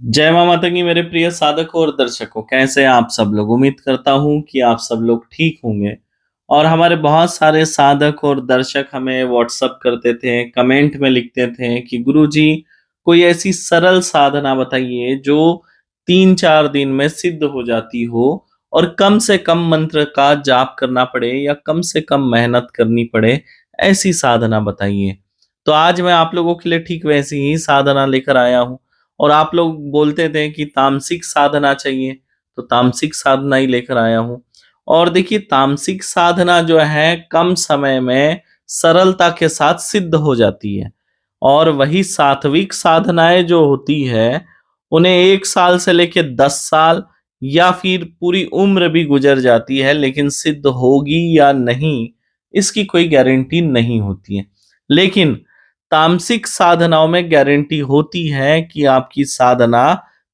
जय माँ माता की मेरे प्रिय साधक और दर्शकों, कैसे हैं आप सब लोग। उम्मीद करता हूँ कि आप सब लोग ठीक होंगे। और हमारे बहुत सारे साधक और दर्शक हमें व्हाट्सअप करते थे, कमेंट में लिखते थे कि गुरुजी कोई ऐसी सरल साधना बताइए जो 3-4 दिन में सिद्ध हो जाती हो और कम से कम मंत्र का जाप करना पड़े या कम से कम मेहनत करनी पड़े, ऐसी साधना बताइए। तो आज मैं आप लोगों के लिए ठीक वैसी ही साधना लेकर आया हूँ। और आप लोग बोलते थे कि तामसिक साधना चाहिए, तो तामसिक साधना ही लेकर आया हूँ। और देखिए, तामसिक साधना जो है कम समय में सरलता के साथ सिद्ध हो जाती है। और वही सात्विक साधनाएं जो होती है, उन्हें 1 साल से लेके 10 साल या फिर पूरी उम्र भी गुजर जाती है, लेकिन सिद्ध होगी या नहीं, इसकी कोई गारंटी नहीं होती है। लेकिन तामसिक साधनाओं में गारंटी होती है कि आपकी साधना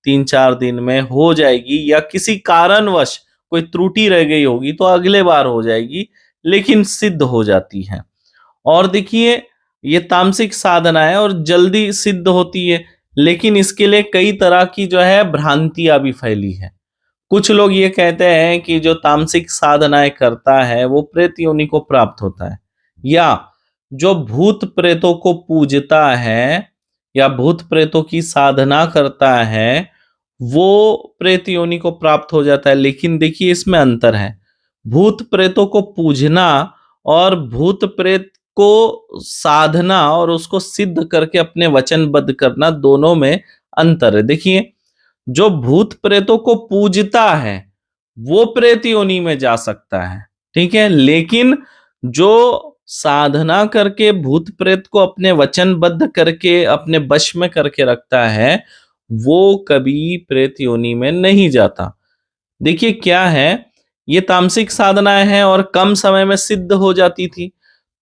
3-4 दिन में हो जाएगी, या किसी कारणवश कोई त्रुटि रह गई होगी तो अगले बार हो जाएगी, लेकिन सिद्ध हो जाती है। और देखिए, ये तामसिक साधना है और जल्दी सिद्ध होती है, लेकिन इसके लिए कई तरह की जो है भ्रांतियां भी फैली है। कुछ लोग ये कहते हैं कि जो तामसिक साधनाएं करता है वो प्रेत योनि को प्राप्त होता है, या जो भूत प्रेतों को पूजता है या भूत प्रेतों की साधना करता है वो प्रेत योनि को प्राप्त हो जाता है। लेकिन देखिए, इसमें अंतर है। भूत प्रेतों को पूजना और भूत प्रेत को साधना और उसको सिद्ध करके अपने वचनबद्ध करना, दोनों में अंतर है। देखिए, जो भूत प्रेतों को पूजता है वो प्रेत योनि में जा सकता है, ठीक है। लेकिन जो साधना करके भूत प्रेत को अपने वचनबद्ध करके अपने वश में करके रखता है, वो कभी प्रेत योनि में नहीं जाता। देखिए क्या है, ये तामसिक साधनाएं हैं और कम समय में सिद्ध हो जाती थी।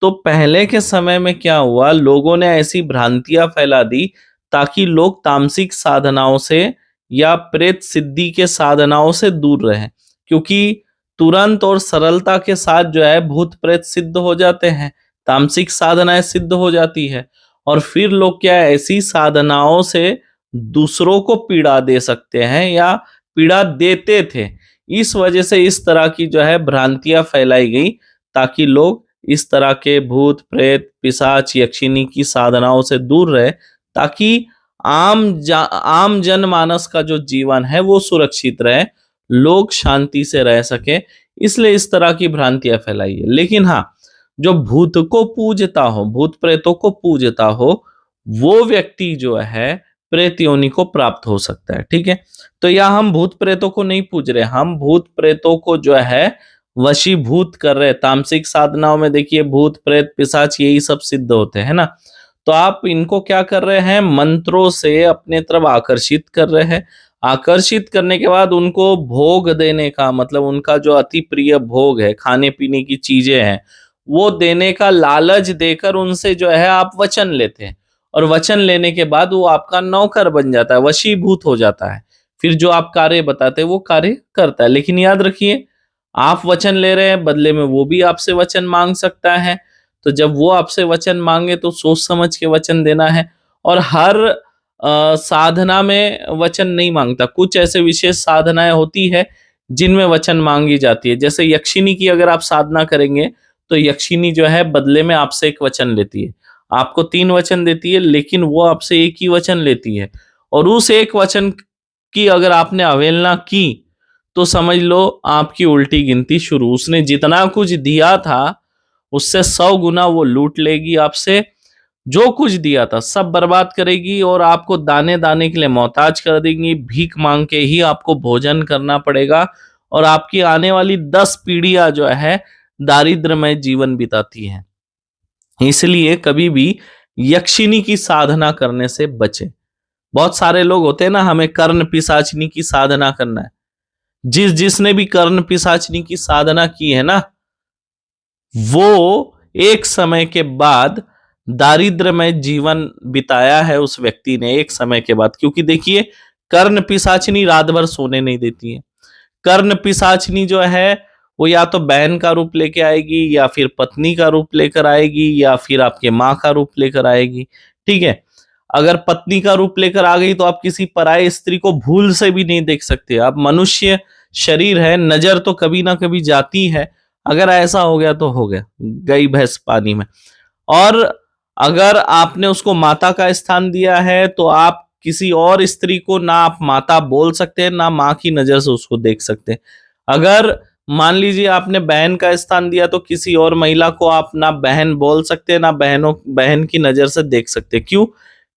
तो पहले के समय में क्या हुआ, लोगों ने ऐसी भ्रांतियां फैला दी ताकि लोग तामसिक साधनाओं से या प्रेत सिद्धि के साधनाओं से दूर रहें, क्योंकि तुरंत और सरलता के साथ जो है भूत प्रेत सिद्ध हो जाते हैं, तामसिक साधनाएं सिद्ध हो जाती है। और फिर लोग क्या है, ऐसी साधनाओं से दूसरों को पीड़ा दे सकते हैं या पीड़ा देते थे। इस वजह से इस तरह की जो है भ्रांतियां फैलाई गई, ताकि लोग इस तरह के भूत प्रेत पिशाच यक्षिनी की साधनाओं से दूर रहे, ताकि आम जनमानस का जो जीवन है वो सुरक्षित रहे, लोग शांति से रह सके। इसलिए इस तरह की भ्रांतियां फैलाई है। लेकिन हाँ, जो भूत को पूजता हो, भूत प्रेतों को पूजता हो, वो व्यक्ति जो है प्रेत योनि को प्राप्त हो सकता है, ठीक है। तो यहाँ हम भूत प्रेतों को नहीं पूज रहे, हम भूत प्रेतों को जो है वशीभूत कर रहे हैं। तामसिक साधनाओं में देखिए, भूत प्रेत पिशाच यही सब सिद्ध होते हैं ना। तो आप इनको क्या कर रहे हैं, मंत्रों से अपने तरफ आकर्षित कर रहे हैं। आकर्षित करने के बाद उनको भोग देने का मतलब, उनका जो अति प्रिय भोग है, खाने पीने की चीजें हैं, वो देने का लालच देकर उनसे जो है आप वचन लेते हैं। और वचन लेने के बाद वो आपका नौकर बन जाता है, वशीभूत हो जाता है। फिर जो आप कार्य बताते हैं वो कार्य करता है। लेकिन याद रखिए, आप वचन ले रहे हैं, बदले में वो भी आपसे वचन मांग सकता है। तो जब वो आपसे वचन मांगे तो सोच समझ के वचन देना है। और हर साधना में वचन नहीं मांगता, कुछ ऐसे विशेष साधनाएं होती है जिनमें वचन मांगी जाती है। जैसे यक्षिनी की अगर आप साधना करेंगे तो यक्षिनी जो है बदले में आपसे एक वचन लेती है, आपको 3 वचन देती है, लेकिन वो आपसे एक ही वचन लेती है। और उस एक वचन की अगर आपने अवहेलना की तो समझ लो आपकी उल्टी गिनती शुरू। उसने जितना कुछ दिया था उससे 100 गुना वो लूट लेगी आपसे। जो कुछ दिया था सब बर्बाद करेगी और आपको दाने दाने के लिए मोहताज कर देंगी। भीख मांग के ही आपको भोजन करना पड़ेगा। और आपकी आने वाली 10 पीढ़ियां जो है दारिद्र्यमय जीवन बिताती है। इसलिए कभी भी यक्षिनी की साधना करने से बचे। बहुत सारे लोग होते हैं ना, हमें कर्ण पिशाचिनी की साधना करना है। जिसने भी कर्ण पिशाचिनी की साधना की है ना, वो एक समय के बाद दारिद्र में जीवन बिताया है उस व्यक्ति ने, एक समय के बाद। क्योंकि देखिए, कर्ण पिशाचिनी रात भर सोने नहीं देती है। कर्ण पिशाचिनी जो है वो या तो बहन का रूप लेके आएगी, या फिर पत्नी का रूप लेकर आएगी, या फिर आपके माँ का रूप लेकर आएगी, ठीक है। अगर पत्नी का रूप लेकर आ गई तो आप किसी पराये स्त्री को भूल से भी नहीं देख सकते। अब मनुष्य शरीर है, नजर तो कभी ना कभी जाती है। अगर ऐसा हो गया तो हो गया, गई भैंस पानी में। और अगर आपने उसको माता का स्थान दिया है तो आप किसी और स्त्री को ना आप माता बोल सकते हैं, ना माँ की नजर से उसको देख सकते हैं। अगर मान लीजिए आपने बहन का स्थान दिया तो किसी और महिला को आप ना बहन बोल सकते हैं, ना बहन की नजर से देख सकते। क्यों?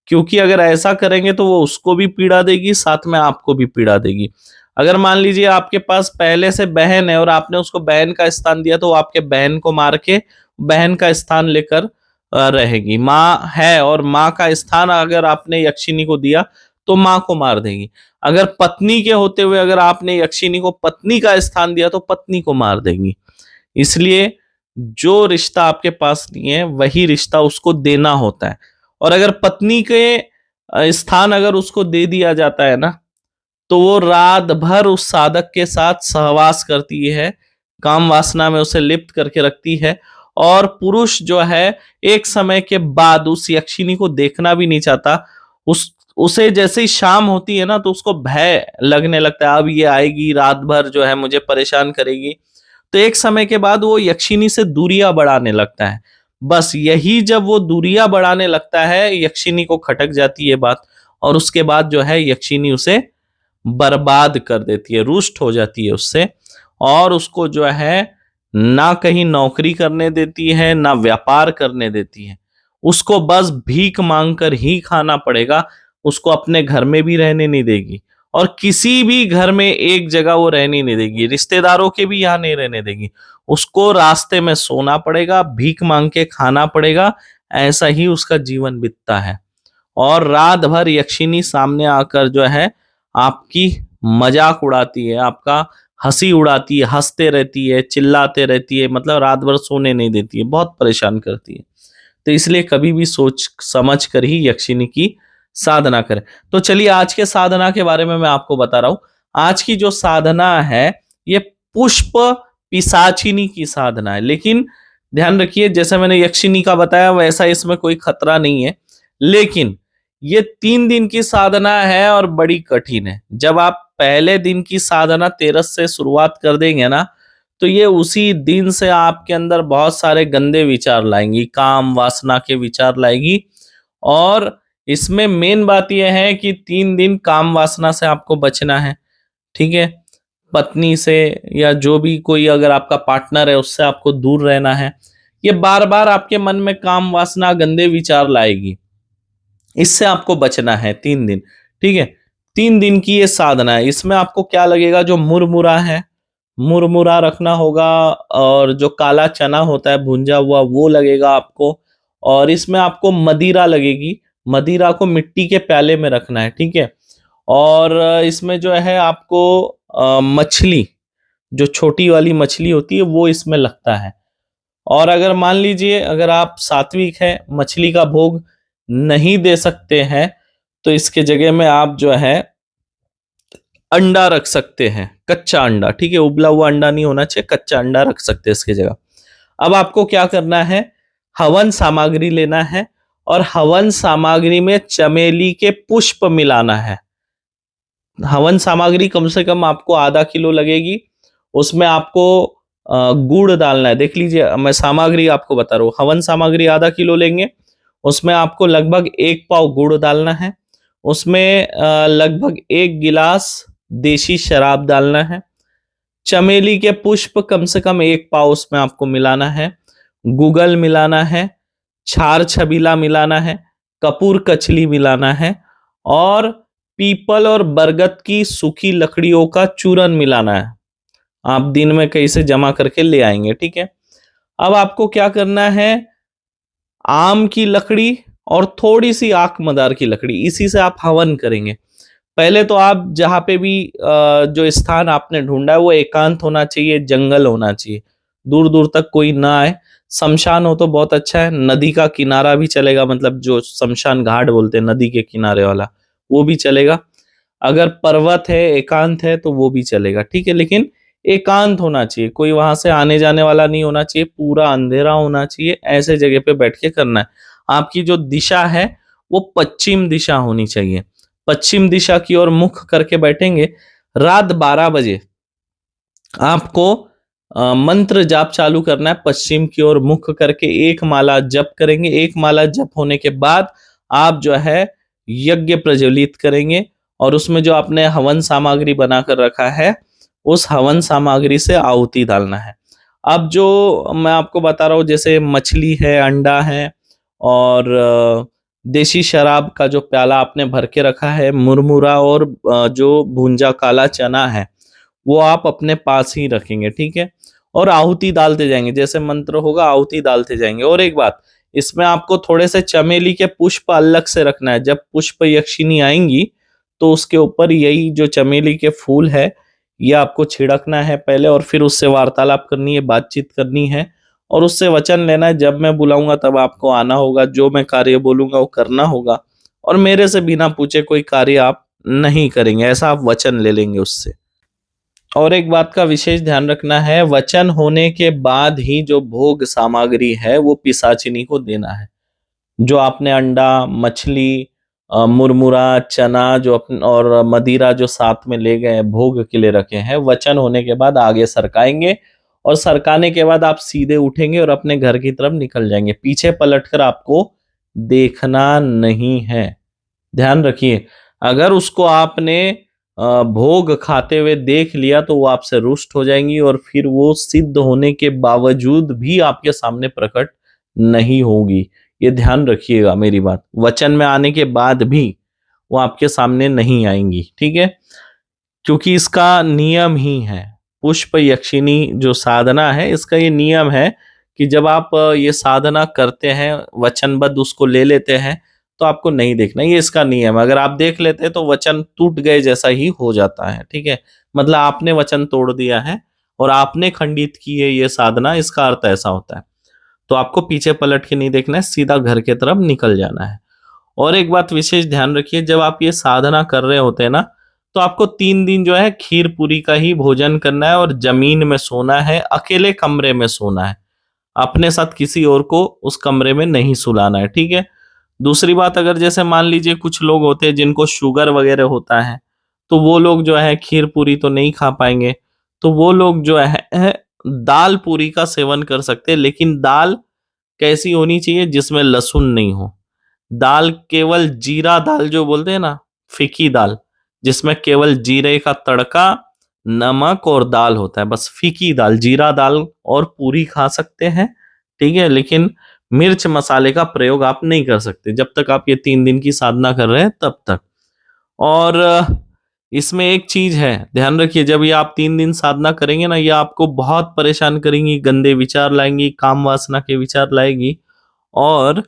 क्योंकि अगर ऐसा करेंगे तो वो उसको भी पीड़ा देगी, साथ में आपको भी पीड़ा देगी। अगर मान लीजिए आपके पास पहले से बहन है और आपने उसको बहन का स्थान दिया तो वो आपके बहन को मार के बहन का स्थान लेकर रहेगी। माँ है और माँ का स्थान अगर आपने यक्षिनी को दिया तो माँ को मार देगी। अगर पत्नी के होते हुए अगर आपने यक्षिनी को पत्नी का स्थान दिया तो पत्नी को मार देगी। इसलिए जो रिश्ता आपके पास नहीं है वही रिश्ता उसको देना होता है। और अगर पत्नी के स्थान अगर उसको दे दिया जाता है ना, तो वो रात भर उस साधक के साथ सहवास करती है, काम वासना में उसे लिप्त करके रखती है। और पुरुष जो है एक समय के बाद उस यक्षिनी को देखना भी नहीं चाहता। उसे जैसे ही शाम होती है ना तो उसको भय लगने लगता है, अब ये आएगी रात भर जो है मुझे परेशान करेगी। तो एक समय के बाद वो यक्षिनी से दूरियां बढ़ाने लगता है। बस यही जब वो दूरियां बढ़ाने लगता है, यक्षिनी को खटक जाती है बात, और उसके बाद जो है यक्षिनी उसे बर्बाद कर देती है, रुष्ट हो जाती है उससे। और उसको जो है ना कहीं नौकरी करने देती है, ना व्यापार करने देती है। उसको बस भीख मांगकर ही खाना पड़ेगा। उसको अपने घर में भी रहने नहीं देगी, और किसी भी घर में एक जगह वो रहने नहीं देगी, रिश्तेदारों के भी यहाँ नहीं रहने देगी। उसको रास्ते में सोना पड़ेगा, भीख मांग के खाना पड़ेगा। ऐसा ही उसका जीवन बीतता है। और रात भर यक्षिनी सामने आकर जो है आपकी मजाक उड़ाती है, आपका हंसी उड़ाती है, हंसते रहती है, चिल्लाते रहती है, मतलब रात भर सोने नहीं देती है, बहुत परेशान करती है। तो इसलिए कभी भी सोच समझ कर ही यक्षिनी की साधना करें। तो चलिए आज के साधना के बारे में मैं आपको बता रहा हूं। आज की जो साधना है ये पुष्प पिशाचिनी की साधना है। लेकिन ध्यान रखिए, जैसे मैंने यक्षिनी का बताया वैसा इसमें कोई खतरा नहीं है। लेकिन ये 3 दिन की साधना है और बड़ी कठिन है। जब आप पहले दिन की साधना 13 से शुरुआत कर देंगे ना, तो ये उसी दिन से आपके अंदर बहुत सारे गंदे विचार लाएंगी, काम वासना के विचार लाएगी। और इसमें मेन बात यह है कि 3 दिन काम वासना से आपको बचना है, ठीक है। पत्नी से या जो भी कोई अगर आपका पार्टनर है उससे आपको दूर रहना है। ये बार बार आपके मन में काम वासना गंदे विचार लाएगी, इससे आपको बचना है 3 दिन, ठीक है। 3 दिन की ये साधना है। इसमें आपको क्या लगेगा, जो मुरमुरा है मुरमुरा रखना होगा, और जो काला चना होता है भुंजा हुआ वो लगेगा आपको। और इसमें आपको मदिरा लगेगी। मदिरा को मिट्टी के प्याले में रखना है, ठीक है। और इसमें जो है आपको मछली, जो छोटी वाली मछली होती है वो इसमें लगता है। और अगर मान लीजिए अगर आप सात्विक है, मछली का भोग नहीं दे सकते हैं, तो इसके जगह में आप जो है अंडा रख सकते हैं, कच्चा अंडा, ठीक है। उबला हुआ अंडा नहीं होना चाहिए, कच्चा अंडा रख सकते हैं इसकी जगह। अब आपको क्या करना है, हवन सामग्री लेना है, और हवन सामग्री में चमेली के पुष्प मिलाना है। हवन सामग्री कम से कम आपको आधा किलो लगेगी। उसमें आपको गुड़ डालना है। देख लीजिए, मैं सामग्री आपको बता रहा हूँ। हवन सामग्री आधा किलो लेंगे, उसमें आपको लगभग 1 पाव गुड़ डालना है। उसमें लगभग 1 गिलास देशी शराब डालना है। चमेली के पुष्प कम से कम 1 पाव उसमें आपको मिलाना है। गूगल मिलाना है, छार छबीला मिलाना है, कपूर कचली मिलाना है, और पीपल और बरगद की सूखी लकड़ियों का चूरन मिलाना है। आप दिन में कहीं से जमा करके ले आएंगे, ठीक है। अब आपको क्या करना है, आम की लकड़ी और थोड़ी सी आंख मदार की लकड़ी, इसी से आप हवन करेंगे। पहले तो आप जहाँ पे भी जो स्थान आपने ढूंढा है वो एकांत होना चाहिए, जंगल होना चाहिए, दूर दूर तक कोई ना आए। शमशान हो तो बहुत अच्छा है, नदी का किनारा भी चलेगा, मतलब जो शमशान घाट बोलते हैं नदी के किनारे वाला, वो भी चलेगा। अगर पर्वत है, एकांत है तो वो भी चलेगा, ठीक है। लेकिन एकांत होना चाहिए, कोई वहां से आने जाने वाला नहीं होना चाहिए, पूरा अंधेरा होना चाहिए। ऐसे जगह पे बैठ के करना है। आपकी जो दिशा है वो पश्चिम दिशा होनी चाहिए। पश्चिम दिशा की ओर मुख करके बैठेंगे। रात 12 बजे आपको मंत्र जाप चालू करना है, पश्चिम की ओर मुख करके एक माला जप करेंगे। एक माला जप होने के बाद आप जो है यज्ञ प्रज्वलित करेंगे, और उसमें जो आपने हवन सामग्री बनाकर रखा है, उस हवन सामग्री से आहुति डालना है। अब जो मैं आपको बता रहा हूँ, जैसे मछली है, अंडा है, और देसी शराब का जो प्याला आपने भर के रखा है, मुरमुरा और जो भूंजा काला चना है, वो आप अपने पास ही रखेंगे, ठीक है। और आहुति डालते जाएंगे, जैसे मंत्र होगा आहुति डालते जाएंगे। और एक बात, इसमें आपको थोड़े से चमेली के पुष्प अलग से रखना है। जब पुष्प यक्षिणी आएंगी तो उसके ऊपर यही जो चमेली के फूल है, ये आपको छिड़कना है पहले, और फिर उससे वार्तालाप करनी है, बातचीत करनी है, और उससे वचन लेना है, जब मैं बुलाऊंगा तब आपको आना होगा, जो मैं कार्य बोलूंगा वो करना होगा, और मेरे से बिना पूछे कोई कार्य आप नहीं करेंगे, ऐसा आप वचन ले लेंगे उससे। और एक बात का विशेष ध्यान रखना है, वचन होने के बाद ही जो भोग सामग्री है वो पिशाचिनी को देना है। जो आपने अंडा, मछली, मुरमुरा, चना जो और मदिरा जो साथ में ले गए हैं, भोग के लिए रखे हैं, वचन होने के बाद आगे सरकाएंगे, और सरकाने के बाद आप सीधे उठेंगे और अपने घर की तरफ निकल जाएंगे। पीछे पलटकर आपको देखना नहीं है, ध्यान रखिए। अगर उसको आपने भोग खाते हुए देख लिया तो वो आपसे रुष्ट हो जाएंगी, और फिर वो सिद्ध होने के बावजूद भी आपके सामने प्रकट नहीं होगी। ये ध्यान रखिएगा मेरी बात, वचन में आने के बाद भी वो आपके सामने नहीं आएंगी, ठीक है। क्योंकि इसका नियम ही है, पुष्प यक्षिणी जो साधना है, इसका ये नियम है कि जब आप ये साधना करते हैं, वचनबद्ध उसको ले लेते हैं, तो आपको नहीं देखना, ये इसका नियम है। अगर आप देख लेते हैं तो वचन टूट गए जैसा ही हो जाता है, ठीक है। मतलब आपने वचन तोड़ दिया है और आपने खंडित की है ये साधना, इसका अर्थ ऐसा होता है। तो आपको पीछे पलट के नहीं देखना है, सीधा घर के तरफ निकल जाना है। और एक बात विशेष ध्यान रखिए, जब आप ये साधना कर रहे होते हैं ना, तो आपको 3 दिन जो है खीर पूरी का ही भोजन करना है, और जमीन में सोना है, अकेले कमरे में सोना है। अपने साथ किसी और को उस कमरे में नहीं सुलाना है, ठीक है। दूसरी बात, अगर जैसे मान लीजिए कुछ लोग होते हैं जिनको शुगर वगैरह होता है, तो वो लोग जो है खीर पूरी तो नहीं खा पाएंगे, तो वो लोग जो है दाल पूरी का सेवन कर सकते हैं। लेकिन दाल कैसी होनी चाहिए, जिसमें लहसुन नहीं हो। दाल केवल जीरा दाल जो बोलते हैं ना, फीकी दाल, जिसमें केवल जीरे का तड़का, नमक और दाल होता है, बस फीकी दाल, जीरा दाल और पूरी खा सकते हैं, ठीक है। लेकिन मिर्च मसाले का प्रयोग आप नहीं कर सकते जब तक आप ये 3 दिन की साधना कर रहे हैं तब तक। और इसमें एक चीज है, ध्यान रखिए, जब ये आप 3 दिन साधना करेंगे ना, ये आपको बहुत परेशान करेंगी, गंदे विचार लाएंगी, काम वासना के विचार लाएगी, और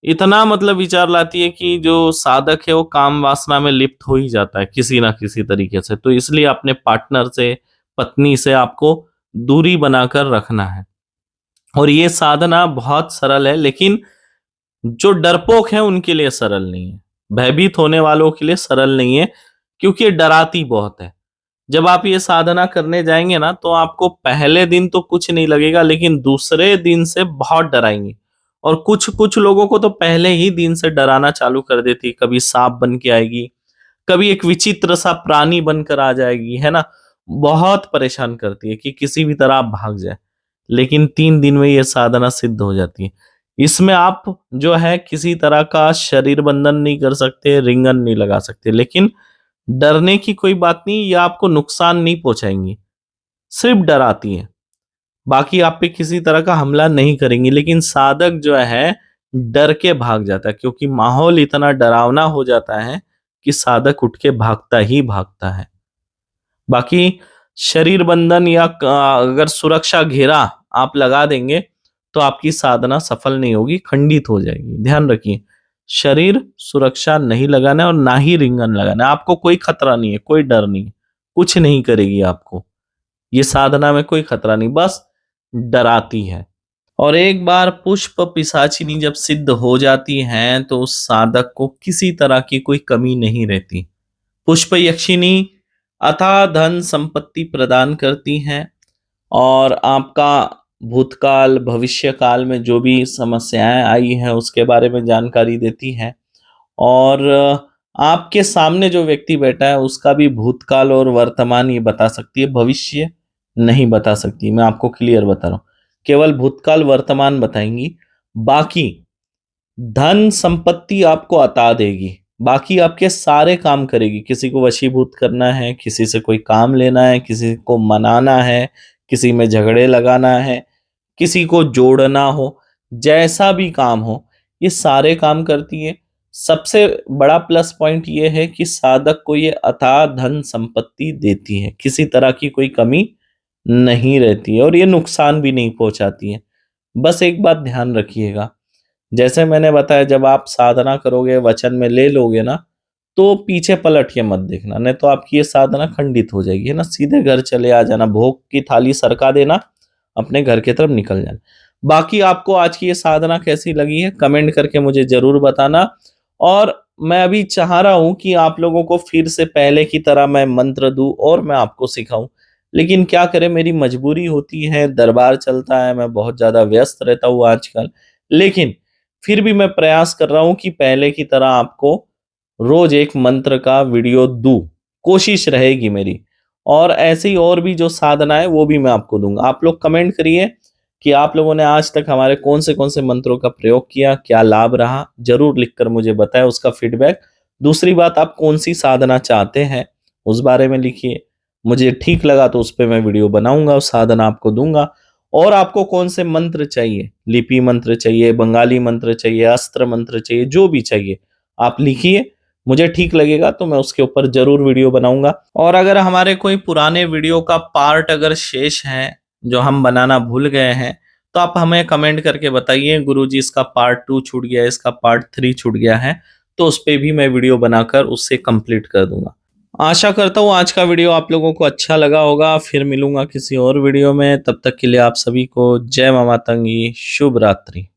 इतना मतलब विचार लाती है कि जो साधक है वो काम वासना में लिप्त हो ही जाता है किसी ना किसी तरीके से। तो इसलिए अपने पार्टनर से, पत्नी से आपको दूरी बनाकर रखना है। और ये साधना बहुत सरल है, लेकिन जो डरपोक है उनके लिए सरल नहीं है, भयभीत होने वालों के लिए सरल नहीं है, क्योंकि ये डराती बहुत है। जब आप ये साधना करने जाएंगे ना, तो आपको पहले दिन तो कुछ नहीं लगेगा, लेकिन दूसरे दिन से बहुत डराएंगे। और कुछ कुछ लोगों को तो पहले ही दिन से डराना चालू कर देती, कभी सांप बन के आएगी, कभी एक विचित्र सा प्राणी बनकर आ जाएगी, है ना। बहुत परेशान करती है कि किसी भी तरह आप भाग जाए। लेकिन 3 दिन में ये साधना सिद्ध हो जाती है। इसमें आप जो है किसी तरह का शरीर बंधन नहीं कर सकते, रिंगन नहीं लगा सकते, लेकिन डरने की कोई बात नहीं, ये आपको नुकसान नहीं पहुंचाएंगी, सिर्फ डराती है। बाकी आप पे किसी तरह का हमला नहीं करेंगी। लेकिन साधक जो है डर के भाग जाता है, क्योंकि माहौल इतना डरावना हो जाता है कि साधक उठ के भागता ही भागता है। बाकी शरीर बंधन या अगर सुरक्षा घेरा आप लगा देंगे तो आपकी साधना सफल नहीं होगी, खंडित हो जाएगी। ध्यान रखिए, शरीर सुरक्षा नहीं लगाना है और ना ही रिंगन लगाना है। आपको कोई खतरा नहीं है, कोई डर नहीं है, कुछ नहीं करेगी आपको ये साधना में, कोई खतरा नहीं, बस डराती है। और एक बार पुष्प पिशाचिनी जब सिद्ध हो जाती हैं तो उस साधक को किसी तरह की कोई कमी नहीं रहती। पुष्प यक्षिणी अथाह धन संपत्ति प्रदान करती हैं, और आपका भूतकाल भविष्य काल में जो भी समस्याएं आई हैं उसके बारे में जानकारी देती हैं। और आपके सामने जो व्यक्ति बैठा है उसका भी भूतकाल और वर्तमान ये बता सकती है, भविष्य नहीं बता सकती। मैं आपको क्लियर बता रहा हूँ, केवल भूतकाल वर्तमान बताएंगी। बाकी धन संपत्ति आपको अता देगी, बाकी आपके सारे काम करेगी। किसी को वशीभूत करना है, किसी से कोई काम लेना है, किसी को मनाना है, किसी में झगड़े लगाना है, किसी को जोड़ना हो, जैसा भी काम हो ये सारे काम करती है। सबसे बड़ा प्लस पॉइंट ये है कि साधक को ये अथाह धन संपत्ति देती है, किसी तरह की कोई कमी नहीं रहती है और ये नुकसान भी नहीं पहुंचाती है। बस एक बात ध्यान रखिएगा, जैसे मैंने बताया, जब आप साधना करोगे, वचन में ले लोगे ना, तो पीछे पलट के मत देखना, नहीं तो आपकी ये साधना खंडित हो जाएगी, है ना। सीधे घर चले आ जाना, भोग की थाली सरका देना, अपने घर की तरफ निकल जाना। बाकी आपको आज की ये साधना कैसी लगी है कमेंट करके मुझे जरूर बताना। और मैं अभी चाह रहा हूं कि आप लोगों को फिर से पहले की तरह मैं मंत्र दूं और मैं आपको सिखाऊं, लेकिन क्या करें, मेरी मजबूरी होती है, दरबार चलता है, मैं बहुत ज्यादा व्यस्त रहता हूँ आजकल। लेकिन फिर भी मैं प्रयास कर रहा हूं कि पहले की तरह आपको रोज एक मंत्र का वीडियो दूं, कोशिश रहेगी मेरी। और ऐसी और भी जो साधना है वो भी मैं आपको दूंगा। आप लोग कमेंट करिए कि आप लोगों ने आज तक हमारे कौन से मंत्रों का प्रयोग किया, क्या लाभ रहा, जरूर लिखकर मुझे बताएं उसका फीडबैक। दूसरी बात, आप कौन सी साधना चाहते हैं उस बारे में लिखिए, मुझे ठीक लगा तो उस पर मैं वीडियो बनाऊंगा, उस साधना आपको दूंगा। और आपको कौन से मंत्र चाहिए, लिपि मंत्र चाहिए, बंगाली मंत्र चाहिए, अस्त्र मंत्र चाहिए, जो भी चाहिए आप लिखिए, मुझे ठीक लगेगा तो मैं उसके ऊपर जरूर वीडियो बनाऊंगा। और अगर हमारे कोई पुराने वीडियो का पार्ट अगर शेष है जो हम बनाना भूल गए हैं, तो आप हमें कमेंट करके बताइए, गुरुजी इसका पार्ट 2 छूट गया है, इसका पार्ट 3 छूट गया है, तो उस पे भी मैं वीडियो बनाकर उससे कंप्लीट कर दूंगा। आशा करता हूँ आज का वीडियो आप लोगों को अच्छा लगा होगा। फिर मिलूंगा किसी और वीडियो में, तब तक के लिए आप सभी को जय मां मातंगी, शुभ रात्रि।